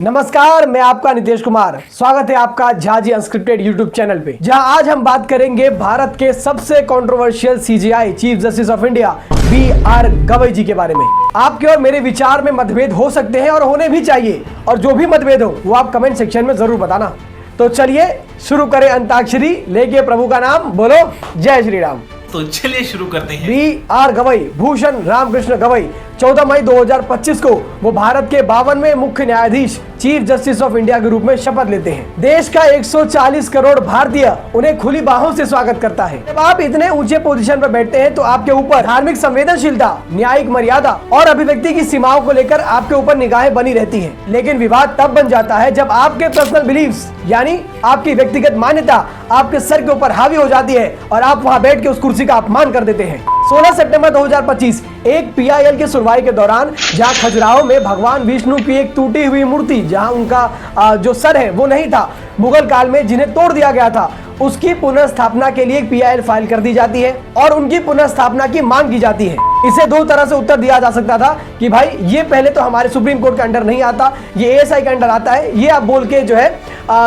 नमस्कार, मैं आपका नितेश कुमार। स्वागत है आपका झाजी अनस्क्रिप्टेड यूट्यूब चैनल पे, जहां आज हम बात करेंगे भारत के सबसे controversial CJI chief justice of India B R. Gavai ji के बारे में। आपके और मेरे विचार में मतभेद हो सकते हैं और होने भी चाहिए, और जो भी मतभेद हो वो आप कमेंट सेक्शन में जरूर बताना। तो चलिए शुरू करें अंताक्षरी, लेके प्रभु का नाम, बोलो जय श्री राम। तो चलिए शुरू करते हैं। बी.आर. गवई, भूषण रामकृष्ण गवई 14 मई 2025 को वो भारत के 52वें मुख्य न्यायाधीश चीफ जस्टिस ऑफ इंडिया के रूप में शपथ लेते हैं। देश का 140 करोड़ भारतीय उन्हें खुली बाहों से स्वागत करता है। जब आप इतने ऊंचे पोजीशन पर बैठते हैं तो आपके ऊपर धार्मिक संवेदनशीलता, न्यायिक मर्यादा और अभिव्यक्ति की सीमाओं को लेकर आपके ऊपर निगाहें बनी रहती है। लेकिन विवाद तब बन जाता है जब आपके पर्सनल बिलीव्स यानी आपकी व्यक्तिगत मान्यता आपके सर के ऊपर हावी हो जाती है और आप वहां बैठ के उस कुर्सी का अपमान कर देते हैं। 16 सितंबर 2025 एक पीआईएल की सुनवाई के दौरान जहां खजुराहो में भगवान विष्णु की एक टूटी हुई मूर्ति, जहां उनका जो सर है वो नहीं था, मुगल काल में जिन्हें तोड़ दिया गया था, उसकी पुनर्स्थापना के लिए एक पीआईएल फाइल कर दी जाती है और उनकी पुनर्स्थापना की मांग की जाती है। इसे दो तरह से उत्तर दिया जा सकता था कि भाई ये पहले तो हमारे सुप्रीम कोर्ट के अंडर नहीं आता, ये एएसआई के अंडर आता है, ये आप बोल के जो है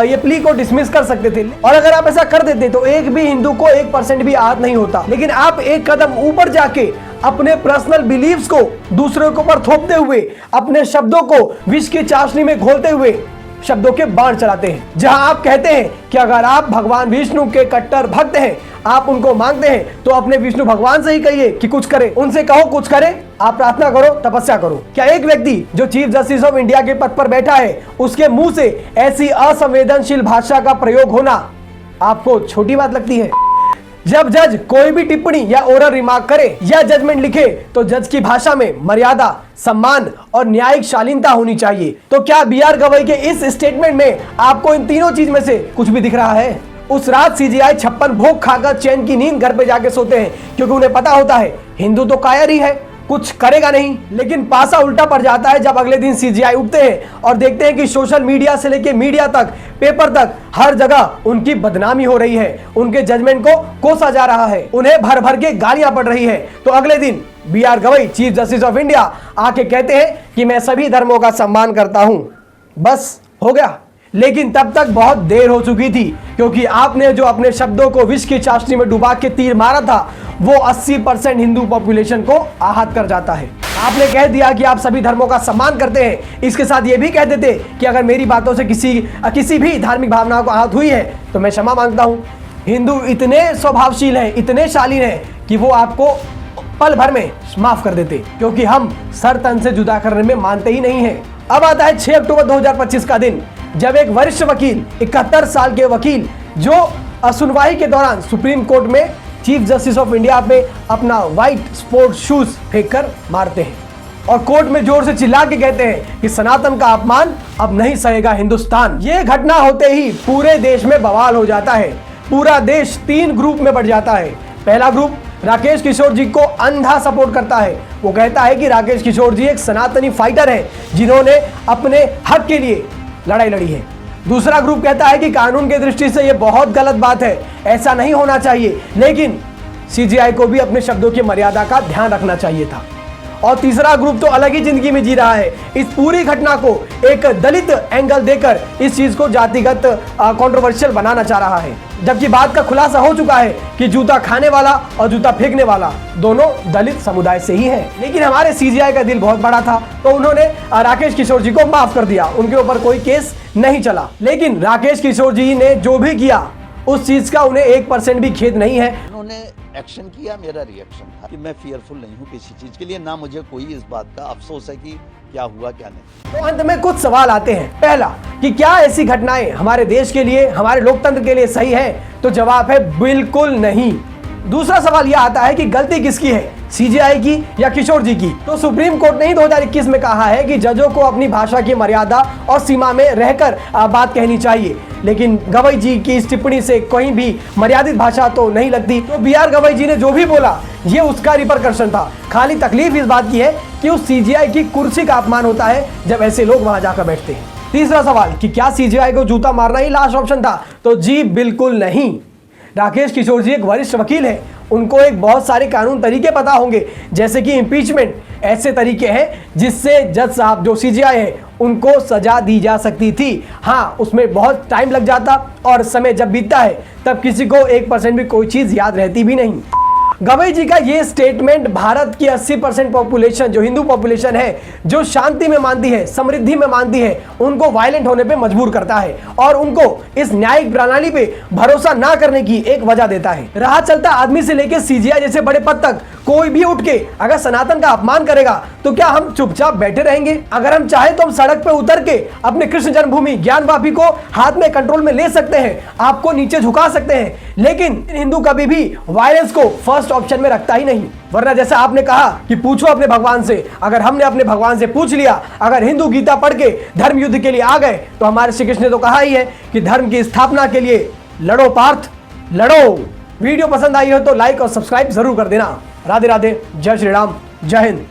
ये प्ली को डिसमिस कर सकते थे। और अगर आप ऐसा कर देते तो एक भी हिंदू को 1% भी आहत नहीं होता। लेकिन आप एक कदम ऊपर जाके अपने पर्सनल बिलीव्स को दूसरों के ऊपर थोपते हुए, अपने शब्दों को विष की चाशनी में घोलते हुए शब्दों के बाण चलाते हैं। जहां आप कहते हैं कि अगर आप भगवान विष्णु के कट्टर भक्त हैं, आप उनको मांगते हैं, तो अपने विष्णु भगवान से ही कहिए कि कुछ करे, उनसे कहो कुछ करे, आप प्रार्थना करो, तपस्या करो। क्या एक व्यक्ति जो चीफ जस्टिस ऑफ इंडिया के पद पर बैठा है, उसके मुंह से ऐसी असंवेदनशील भाषा का प्रयोग होना आपको छोटी बात लगती है? जब जज कोई भी टिप्पणी या ओरल रिमार्क करे या जजमेंट लिखे तो जज की भाषा में मर्यादा, सम्मान और न्यायिक शालीनता होनी चाहिए। तो क्या बी.आर. गवई के इस स्टेटमेंट में आपको इन तीनों चीज में से कुछ भी दिख रहा है? उस रात सीजेआई 56 भोग खाकर चैन की नींद घर पे जाके सोते हैं, क्योंकि उन्हें पता होता है हिंदू तो कायर ही है, कुछ करेगा नहीं। लेकिन पासा उल्टा पड़ जाता है जब अगले दिन सीजेआई उठते हैं और देखते हैं कि सोशल मीडिया से लेके मीडिया तक, पेपर तक, हर जगह उनकी बदनामी हो रही है, उनके जजमेंट को कोसा जा रहा है, उन्हें भर भर के गालियां पड़ रही है। तो अगले दिन B R. Gavai chief justice of India आके कहते हैं कि मैं सभी धर्मों का सम्मान करता हूं। बस हो गया। लेकिन तब तक बहुत देर हो चुकी थी, क्योंकि आपने जो अपने शब्दों को विष की चाशनी में डुबा के तीर मारा था वो 80% हिंदू पॉपुलेशन को आहत कर जाता है। आपने कह दिया कि आप सभी धर्मों का सम्मान करते हैं, इसके साथ ये भी कह देते कि अगर मेरी बातों से किसी भी धार्मिक भावनाओं को आहत हुई है तो मैं क्षमा मांगता हूं। हिंदू इतने स्वभावशील हैं, इतने शालीन हैं कि वो आपको पल भर में माफ कर देते, क्योंकि हम सर तन से जुदा करने में मानते ही नहीं है। अब आता है 6 अक्टूबर 2025 का दिन, जब एक वरिष्ठ वकील, 71 साल के वकील, जो सुनवाई के दौरान सुप्रीम कोर्ट में चीफ जस्टिस ऑफ इंडिया पे अपना व्हाइट स्पोर्ट्स शूज फेंक कर मारते हैं और कोर्ट में जोर से चिल्ला के कहते हैं कि सनातन का अपमान अब नहीं सहेगा हिंदुस्तान। ये घटना होते ही पूरे देश में बवाल हो जाता है। पूरा देश 3 ग्रुप में बढ़ जाता है। पहला ग्रुप राकेश किशोर जी को अंधा सपोर्ट करता है। वो कहता है कि राकेश किशोर जी एक सनातनी फाइटर है, जिन्होंने अपने हक के लिए लड़ाई लड़ी है। दूसरा ग्रुप कहता है कि कानून की दृष्टि से यह बहुत गलत बात है, ऐसा नहीं होना चाहिए, लेकिन सीजेआई को भी अपने शब्दों की मर्यादा का ध्यान रखना चाहिए था। और तीसरा ग्रुप तो अलग ही जिंदगी में जी रहा है। इस पूरी घटना को एक दलित एंगल देकर इस चीज को जातिगत कंट्रोवर्शियल बनाना चाह रहा है, जबकि बात का खुलासा हो चुका है कि जूता खाने वाला और जूता फेंकने वाला दोनों दलित समुदाय से ही है। लेकिन हमारे सीजेआई का दिल बहुत बड़ा था, तो उन्होंने राकेश किशोर जी को माफ कर दिया, उनके ऊपर कोई केस नहीं चला। लेकिन राकेश किशोर जी ने जो भी किया उस चीज का उन्हें 1% भी खेद नहीं है। उन्होंने एक्शन किया, मेरा रिएक्शन था कि मैं फियरफुल नहीं हूँ किसी चीज के लिए, ना मुझे कोई इस बात का अफसोस है कि क्या हुआ क्या नहीं। तो अंत में कुछ सवाल आते हैं। पहला, कि क्या ऐसी घटनाएं हमारे देश के लिए, हमारे लोकतंत्र के लिए सही है? तो जवाब है बिल्कुल नहीं। दूसरा सवाल यह आता है कि गलती किसकी है, सीजेआई की या किशोर जी की? तो सुप्रीम कोर्ट ने ही 2021 में कहा है कि जजों को अपनी भाषा की मर्यादा और सीमा में रहकर बात कहनी चाहिए। लेकिन गवई जी की इस टिप्पणी से कहीं भी मर्यादित भाषा तो नहीं लगती। तो बी.आर. गवई जी ने जो भी बोला ये उसका रिपरकशन था। खाली तकलीफ इस बात की है कि उस सीजेआई की कुर्सी का अपमान होता है जब ऐसे लोग वहां जाकर बैठते हैं। तीसरा सवाल, कि क्या सीजेआई को जूता मारना ही लास्ट ऑप्शन था? तो जी बिल्कुल नहीं। राकेश किशोर जी एक वरिष्ठ वकील है, उनको एक बहुत सारे कानून तरीके पता होंगे, जैसे कि इम्पीचमेंट, ऐसे तरीके हैं जिससे जज साहब जो सीजेआई है उनको सजा दी जा सकती थी। हाँ, उसमें बहुत टाइम लग जाता और समय जब बीतता है तब किसी को 1% भी कोई चीज याद रहती भी नहीं। गवई जी का ये स्टेटमेंट भारत की 80% पॉपुलेशन, जो हिंदू पॉपुलेशन है, जो शांति में मानती है, समृद्धि में मानती है, उनको वायलेंट होने पे मजबूर करता है और उनको इस न्यायिक प्रणाली पे भरोसा ना करने की एक वजह देता है। रहा चलता आदमी से लेकर सीजीआई जैसे बड़े पद तक कोई भी उठ के अगर सनातन का अपमान करेगा तो क्या हम चुपचाप बैठे रहेंगे? अगर हम चाहे तो हम सड़क पे उतर के अपने कृष्ण जन्मभूमि ज्ञान वापी को हाथ में कंट्रोल में ले सकते हैं, आपको नीचे झुका सकते हैं, लेकिन हिंदू कभी भी वायलेंस को फर्स्ट ऑप्शन में रखता ही नहीं। वरना जैसा आपने कहा कि पूछो अपने भगवान से, अगर हमने अपने भगवान से पूछ लिया, अगर हिंदू गीता पढ़ के धर्म युद्ध के लिए आ गए, तो हमारे श्री कृष्ण ने तो कहा ही है कि धर्म की स्थापना के लिए लड़ो पार्थ लड़ो। वीडियो पसंद आई हो तो लाइक और सब्सक्राइब जरूर कर देना। राधे राधे, जय श्री राम, जय हिंद।